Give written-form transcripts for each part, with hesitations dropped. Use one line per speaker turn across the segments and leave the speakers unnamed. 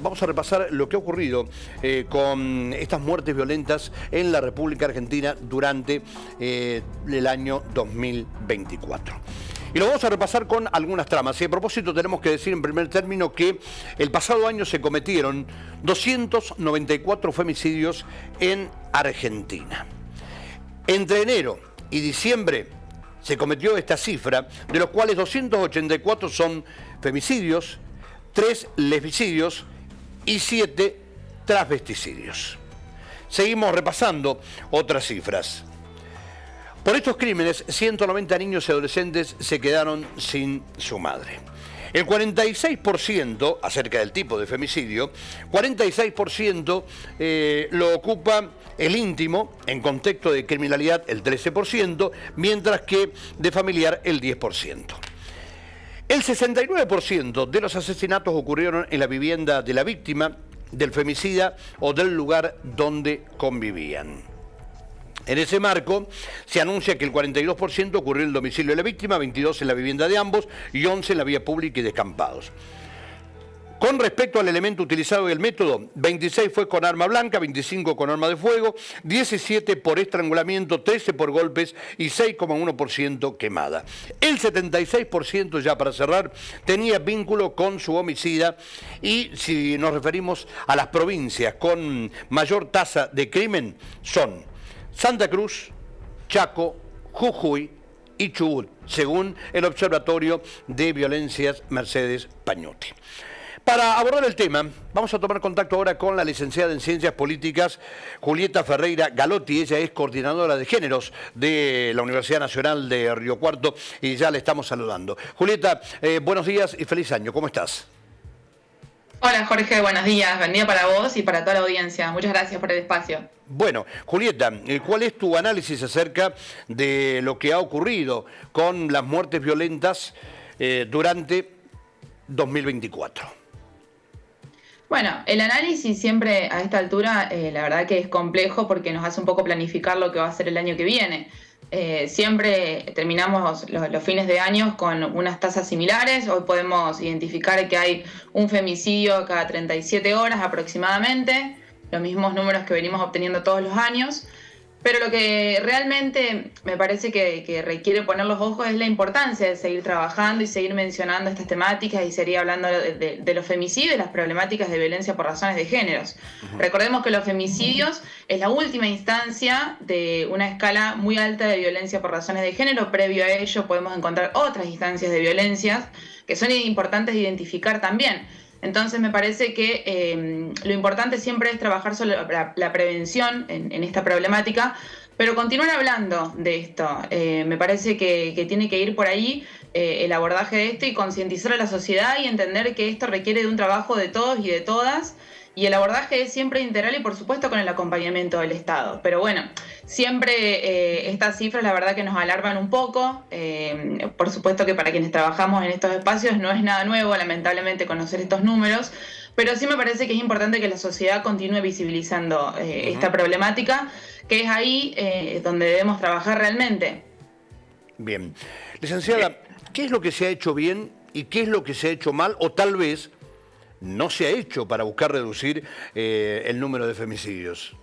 vamos a repasar lo que ha ocurrido con estas muertes violentas en la República Argentina durante el año 2024. Y lo vamos a repasar con algunas tramas. Y a propósito tenemos que decir en primer término que el pasado año se cometieron 294 femicidios en Argentina. Entre enero y diciembre se cometió esta cifra, de los cuales 284 son femicidios, 3 lesbicidios y 7 transvesticidios. Seguimos repasando otras cifras. Por estos crímenes, 190 niños y adolescentes se quedaron sin su madre. El 46%, acerca del tipo de femicidio, 46% lo ocupa el íntimo, en contexto de criminalidad el 13%, mientras que de familiar el 10%. El 69% de los asesinatos ocurrieron en la vivienda de la víctima, del femicida o del lugar donde convivían. En ese marco, se anuncia que el 42% ocurrió en el domicilio de la víctima, 22% en la vivienda de ambos y 11% en la vía pública y descampados. Con respecto al elemento utilizado y el método, 26 fue con arma blanca, 25 con arma de fuego, 17 por estrangulamiento, 13 por golpes y 6,1% quemada. El 76%, ya para cerrar, tenía vínculo con su homicida, y si nos referimos a las provincias con mayor tasa de crimen son Santa Cruz, Chaco, Jujuy y Chubut, según el Observatorio de Violencias Mercedes Pañotti. Para abordar el tema, vamos a tomar contacto ahora con la licenciada en Ciencias Políticas, Julieta Ferreira Galotti. Ella es coordinadora de géneros de la Universidad Nacional de Río Cuarto y ya le estamos saludando. Julieta, buenos días y feliz año. ¿Cómo estás?
Hola Jorge, buenos días. Buen día para vos y para toda la audiencia. Muchas gracias por el espacio.
Bueno, Julieta, ¿cuál es tu análisis acerca de lo que ha ocurrido con las muertes violentas durante 2024?
Bueno, el análisis siempre a esta altura, la verdad que es complejo porque nos hace un poco planificar lo que va a ser el año que viene. Siempre terminamos los fines de año con unas tasas similares. Hoy podemos identificar que hay un femicidio cada 37 horas aproximadamente, los mismos números que venimos obteniendo todos los años. Pero lo que realmente me parece que requiere poner los ojos es la importancia de seguir trabajando y seguir mencionando estas temáticas y seguir hablando de los femicidios y las problemáticas de violencia por razones de géneros. Recordemos que los femicidios es la última instancia de una escala muy alta de violencia por razones de género. Previo a ello podemos encontrar otras instancias de violencias que son importantes de identificar también. Entonces me parece que lo importante siempre es trabajar sobre la prevención en esta problemática, pero continuar hablando de esto. Me parece que tiene que ir por ahí el abordaje de esto y concientizar a la sociedad y entender que esto requiere de un trabajo de todos y de todas. Y el abordaje es siempre integral y por supuesto con el acompañamiento del Estado. Pero bueno, siempre estas cifras la verdad que nos alarman un poco. Por supuesto que para quienes trabajamos en estos espacios no es nada nuevo, lamentablemente, conocer estos números. Pero sí me parece que es importante que la sociedad continúe visibilizando esta problemática, que es ahí donde debemos trabajar realmente.
Bien. Licenciada, ¿qué es lo que se ha hecho bien y qué es lo que se ha hecho mal o tal vez no se ha hecho para buscar reducir el número de femicidios?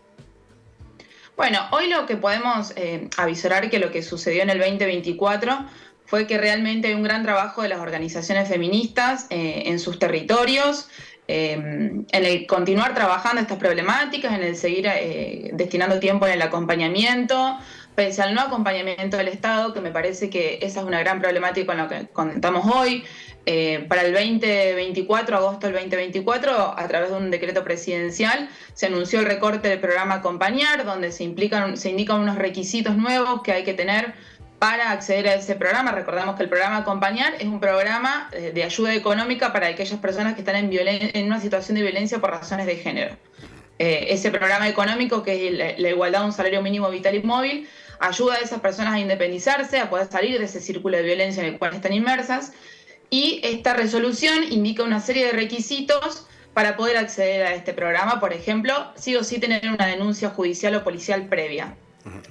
Bueno, hoy lo que podemos avisorar que lo que sucedió en el 2024 fue que realmente hay un gran trabajo de las organizaciones feministas en sus territorios, en el continuar trabajando estas problemáticas, en el seguir destinando tiempo en el acompañamiento, pese al no acompañamiento del Estado, que me parece que esa es una gran problemática con lo que contamos hoy. Para el 2024, agosto del 2024, a través de un decreto presidencial, se anunció el recorte del programa Acompañar, donde se indican unos requisitos nuevos que hay que tener para acceder a ese programa. Recordamos que el programa Acompañar es un programa de ayuda económica para aquellas personas que están en una situación de violencia por razones de género. Ese programa económico, que es la igualdad a un salario mínimo vital y móvil, ayuda a esas personas a independizarse, a poder salir de ese círculo de violencia en el cual están inmersas. Y esta resolución indica una serie de requisitos para poder acceder a este programa. Por ejemplo, sí o sí tener una denuncia judicial o policial previa.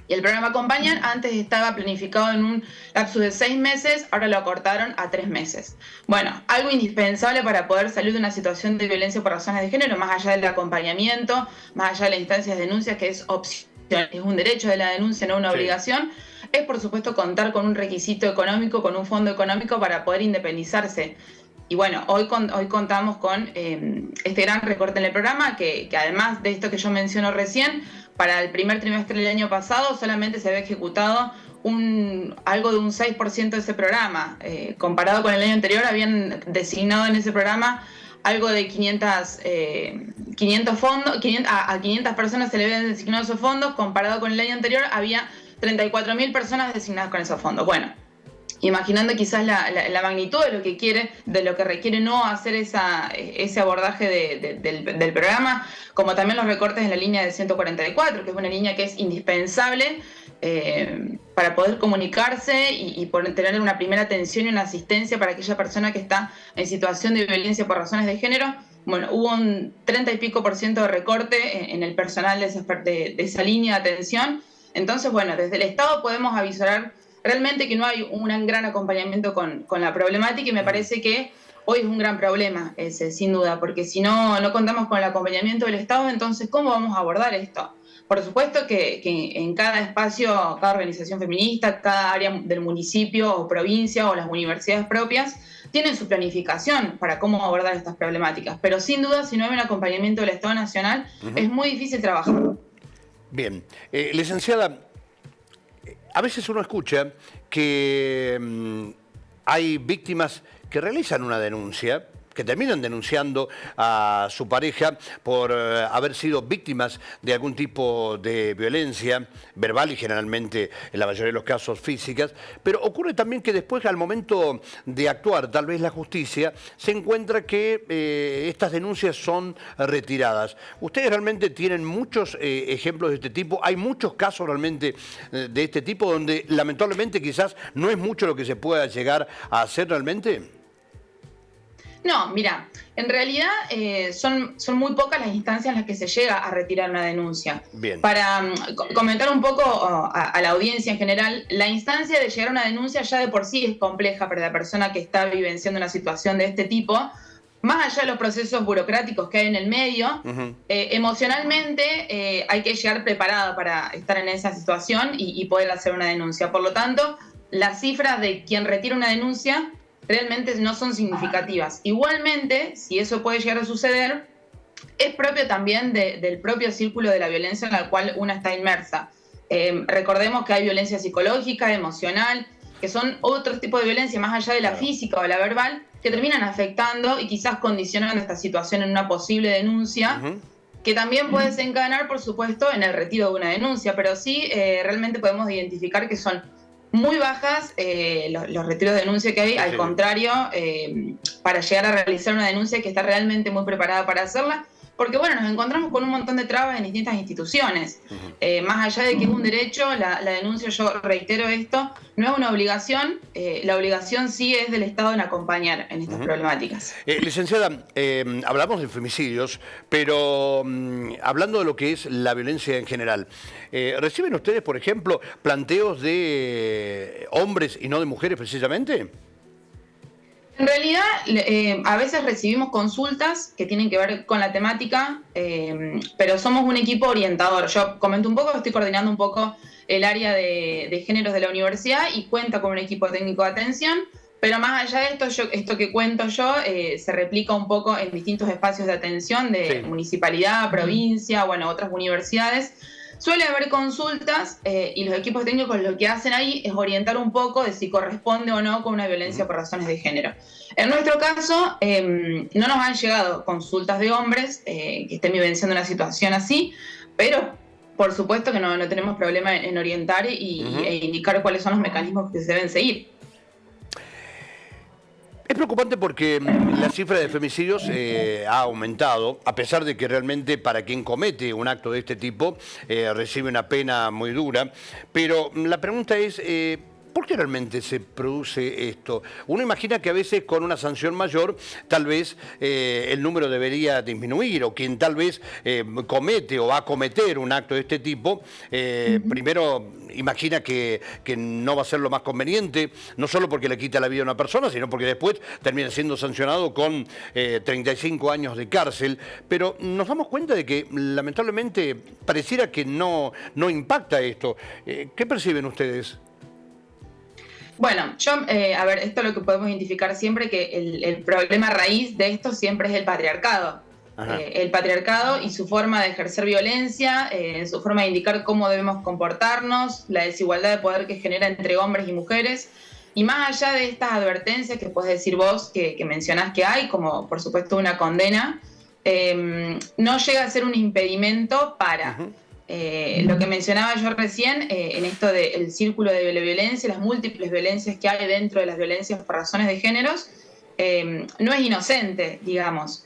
Y el programa Acompañar antes estaba planificado en un lapso de 6 meses, ahora lo acortaron a 3 meses. Bueno, algo indispensable para poder salir de una situación de violencia por razones de género, más allá del acompañamiento, más allá de las instancias de denuncia, que es opcional, es un derecho de la denuncia, no una obligación, es por supuesto contar con un requisito económico, con un fondo económico para poder independizarse. Y bueno, hoy contamos con este gran recorte en el programa, que además de esto que yo menciono recién, para el primer trimestre del año pasado solamente se había ejecutado algo de un 6% de ese programa. Comparado con el año anterior, habían designado en ese programa algo de 500 fondos, a 500 personas se le habían designado esos fondos, comparado con el año anterior había 34.000 personas designadas con esos fondos. Bueno, imaginando quizás la magnitud de lo que requiere no hacer ese abordaje del programa, como también los recortes en la línea de 144, que es una línea que es indispensable para poder comunicarse y poder tener una primera atención y una asistencia para aquella persona que está en situación de violencia por razones de género. Bueno, hubo un 30 y pico % de recorte en el personal de esa línea de atención. Entonces, bueno, desde el Estado podemos avisar realmente que no hay un gran acompañamiento con la problemática, y me parece que hoy es un gran problema ese, sin duda, porque si no contamos con el acompañamiento del Estado, entonces ¿cómo vamos a abordar esto? Por supuesto que en cada espacio, cada organización feminista, cada área del municipio o provincia o las universidades propias tienen su planificación para cómo abordar estas problemáticas, pero sin duda si no hay un acompañamiento del Estado Nacional es muy difícil trabajar.
Bien, licenciada, a veces uno escucha que hay víctimas que realizan una denuncia, que terminan denunciando a su pareja por haber sido víctimas de algún tipo de violencia verbal y generalmente en la mayoría de los casos físicas, pero ocurre también que después al momento de actuar tal vez la justicia se encuentra que estas denuncias son retiradas. Ustedes realmente tienen muchos ejemplos de este tipo, hay muchos casos realmente de este tipo donde lamentablemente quizás no es mucho lo que se pueda llegar a hacer realmente.
No, mira, en realidad son muy pocas las instancias en las que se llega a retirar una denuncia.
Bien.
Para comentar un poco a la audiencia en general, la instancia de llegar a una denuncia ya de por sí es compleja para la persona que está vivenciando una situación de este tipo. Más allá de los procesos burocráticos que hay en el medio, emocionalmente hay que llegar preparado para estar en esa situación y poder hacer una denuncia. Por lo tanto, las cifras de quien retira una denuncia realmente no son significativas. Igualmente, si eso puede llegar a suceder, es propio también del propio círculo de la violencia en el cual una está inmersa. Recordemos que hay violencia psicológica, emocional, que son otros tipos de violencia más allá de la física o la verbal, que terminan afectando y quizás condicionando esta situación en una posible denuncia, que también puede desencadenar, por supuesto, en el retiro de una denuncia, pero sí realmente podemos identificar que son muy bajas los retiros de denuncia que hay, al contrario, para llegar a realizar una denuncia hay que estar realmente muy preparada para hacerla, porque bueno, nos encontramos con un montón de trabas en distintas instituciones. Más allá de que es un derecho, la denuncia, yo reitero esto, no es una obligación, la obligación sí es del Estado en acompañar en estas problemáticas.
Licenciada, hablamos de femicidios, pero hablando de lo que es la violencia en general, ¿reciben ustedes, por ejemplo, planteos de hombres y no de mujeres precisamente?
En realidad, a veces recibimos consultas que tienen que ver con la temática, pero somos un equipo orientador. Yo comento un poco, estoy coordinando un poco el área de géneros de la universidad y cuenta con un equipo técnico de atención, pero más allá de esto, esto que cuento yo se replica un poco en distintos espacios de atención de municipalidad, provincia, bueno, otras universidades. Suele haber consultas y los equipos técnicos lo que hacen ahí es orientar un poco de si corresponde o no con una violencia por razones de género. En nuestro caso, no nos han llegado consultas de hombres que estén vivenciando una situación así, pero por supuesto que no tenemos problema en orientar e indicar cuáles son los mecanismos que se deben seguir.
Es preocupante porque la cifra de femicidios ha aumentado, a pesar de que realmente para quien comete un acto de este tipo recibe una pena muy dura. Pero la pregunta es, ¿Por qué realmente se produce esto? Uno imagina que a veces con una sanción mayor tal vez el número debería disminuir, o quien tal vez comete o va a cometer un acto de este tipo, primero imagina que no va a ser lo más conveniente, no solo porque le quita la vida a una persona, sino porque después termina siendo sancionado con 35 años de cárcel. Pero nos damos cuenta de que lamentablemente pareciera que no impacta esto. ¿Qué perciben ustedes?
Bueno, a ver, esto es lo que podemos identificar siempre, que el problema raíz de esto siempre es el patriarcado. El patriarcado y su forma de ejercer violencia, su forma de indicar cómo debemos comportarnos, la desigualdad de poder que genera entre hombres y mujeres. Y más allá de estas advertencias que puedes decir vos, que mencionás que hay, como por supuesto una condena, no llega a ser un impedimento para... Lo que mencionaba yo recién, en esto del círculo de la violencia, las múltiples violencias que hay dentro de las violencias por razones de géneros, no es inocente, digamos.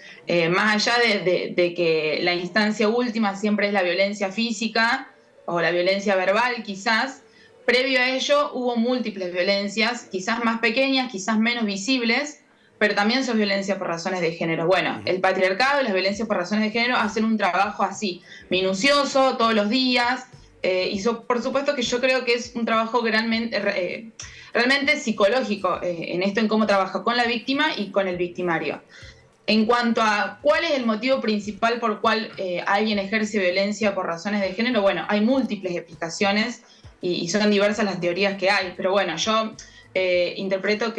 Más allá de que la instancia última siempre es la violencia física o la violencia verbal, quizás, previo a ello hubo múltiples violencias, quizás más pequeñas, quizás menos visibles, pero también son violencia por razones de género. Bueno, el patriarcado y las violencias por razones de género hacen un trabajo así, minucioso, todos los días, por supuesto que yo creo que es un trabajo realmente psicológico en esto, en cómo trabaja con la víctima y con el victimario. En cuanto a cuál es el motivo principal por cual alguien ejerce violencia por razones de género, bueno, hay múltiples explicaciones y son diversas las teorías que hay, pero bueno, yo... interpreto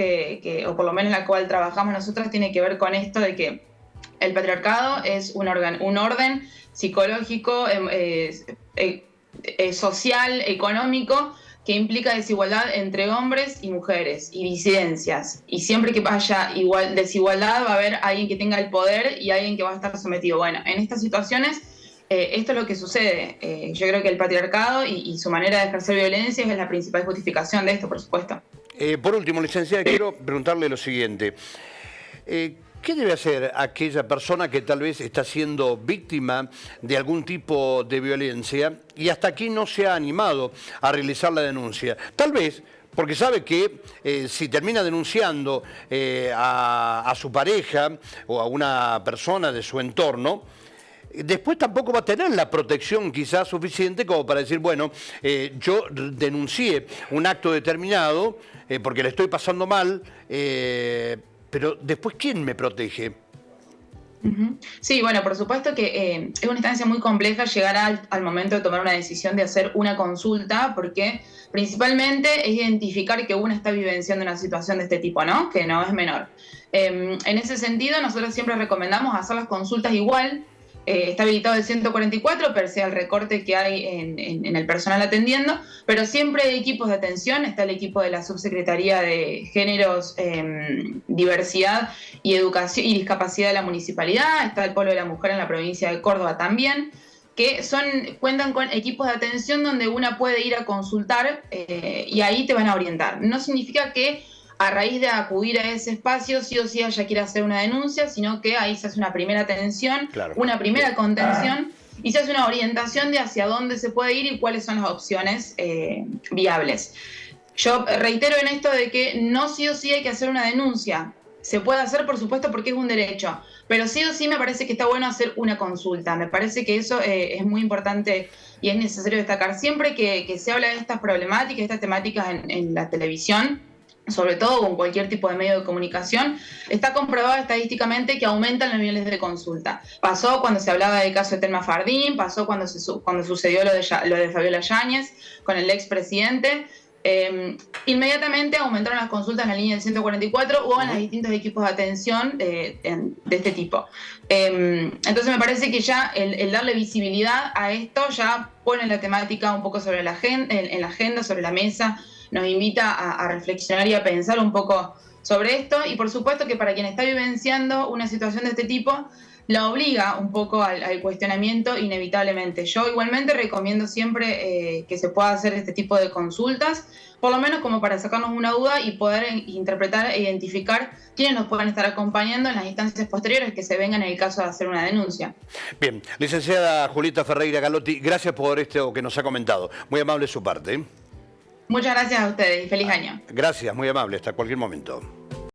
o por lo menos la cual trabajamos nosotros, tiene que ver con esto de que el patriarcado es un orden psicológico, social, económico, que implica desigualdad entre hombres y mujeres y disidencias. Y siempre que haya desigualdad va a haber alguien que tenga el poder y alguien que va a estar sometido. Bueno, en estas situaciones esto es lo que sucede. Yo creo que el patriarcado y su manera de ejercer violencia es la principal justificación de esto, por supuesto.
Por último, licenciada, quiero preguntarle lo siguiente. ¿Qué debe hacer aquella persona que tal vez está siendo víctima de algún tipo de violencia y hasta aquí no se ha animado a realizar la denuncia? Tal vez porque sabe que si termina denunciando a su pareja o a una persona de su entorno, después tampoco va a tener la protección quizás suficiente como para decir, bueno, yo denuncié un acto determinado porque le estoy pasando mal, pero después, ¿quién me protege?
Sí, bueno, por supuesto que es una instancia muy compleja llegar al momento de tomar una decisión de hacer una consulta, porque principalmente es identificar que uno está vivenciando una situación de este tipo, ¿no? Que no es menor. En ese sentido, nosotros siempre recomendamos hacer las consultas igual. Está habilitado el 144, pese al recorte que hay en el personal atendiendo, pero siempre hay equipos de atención. Está el equipo de la Subsecretaría de Géneros, Diversidad y Educación y Discapacidad de la Municipalidad, está el Polo de la Mujer en la provincia de Córdoba también, que cuentan con equipos de atención donde una puede ir a consultar y ahí te van a orientar. No significa que a raíz de acudir a ese espacio, sí o sí ella quiere hacer una denuncia, sino que ahí se hace una primera atención, claro, una primera contención, y se hace una orientación de hacia dónde se puede ir y cuáles son las opciones viables. Yo reitero en esto de que no sí o sí hay que hacer una denuncia. Se puede hacer, por supuesto, porque es un derecho, pero sí o sí me parece que está bueno hacer una consulta. Me parece que eso es muy importante y es necesario destacar. Siempre que se habla de estas problemáticas, de estas temáticas en la televisión, sobre todo con cualquier tipo de medio de comunicación, está comprobado estadísticamente que aumentan los niveles de consulta. Pasó cuando se hablaba del caso de Telma Fardín, pasó cuando sucedió lo de Fabiola Yáñez con el expresidente. Inmediatamente aumentaron las consultas en la línea del 144 o en los distintos equipos de atención de este tipo. Entonces me parece que ya el darle visibilidad a esto ya pone la temática un poco sobre en la agenda, sobre la mesa, nos invita a reflexionar y a pensar un poco sobre esto, y por supuesto que para quien está vivenciando una situación de este tipo, la obliga un poco al cuestionamiento inevitablemente. Yo igualmente recomiendo siempre que se pueda hacer este tipo de consultas, por lo menos como para sacarnos una duda y poder interpretar e identificar quiénes nos pueden estar acompañando en las instancias posteriores que se vengan en el caso de hacer una denuncia.
Bien, licenciada Julieta Ferreira Galotti, gracias por esto que nos ha comentado. Muy amable su parte.
Muchas gracias a ustedes y feliz año.
Gracias, muy amable, hasta cualquier momento.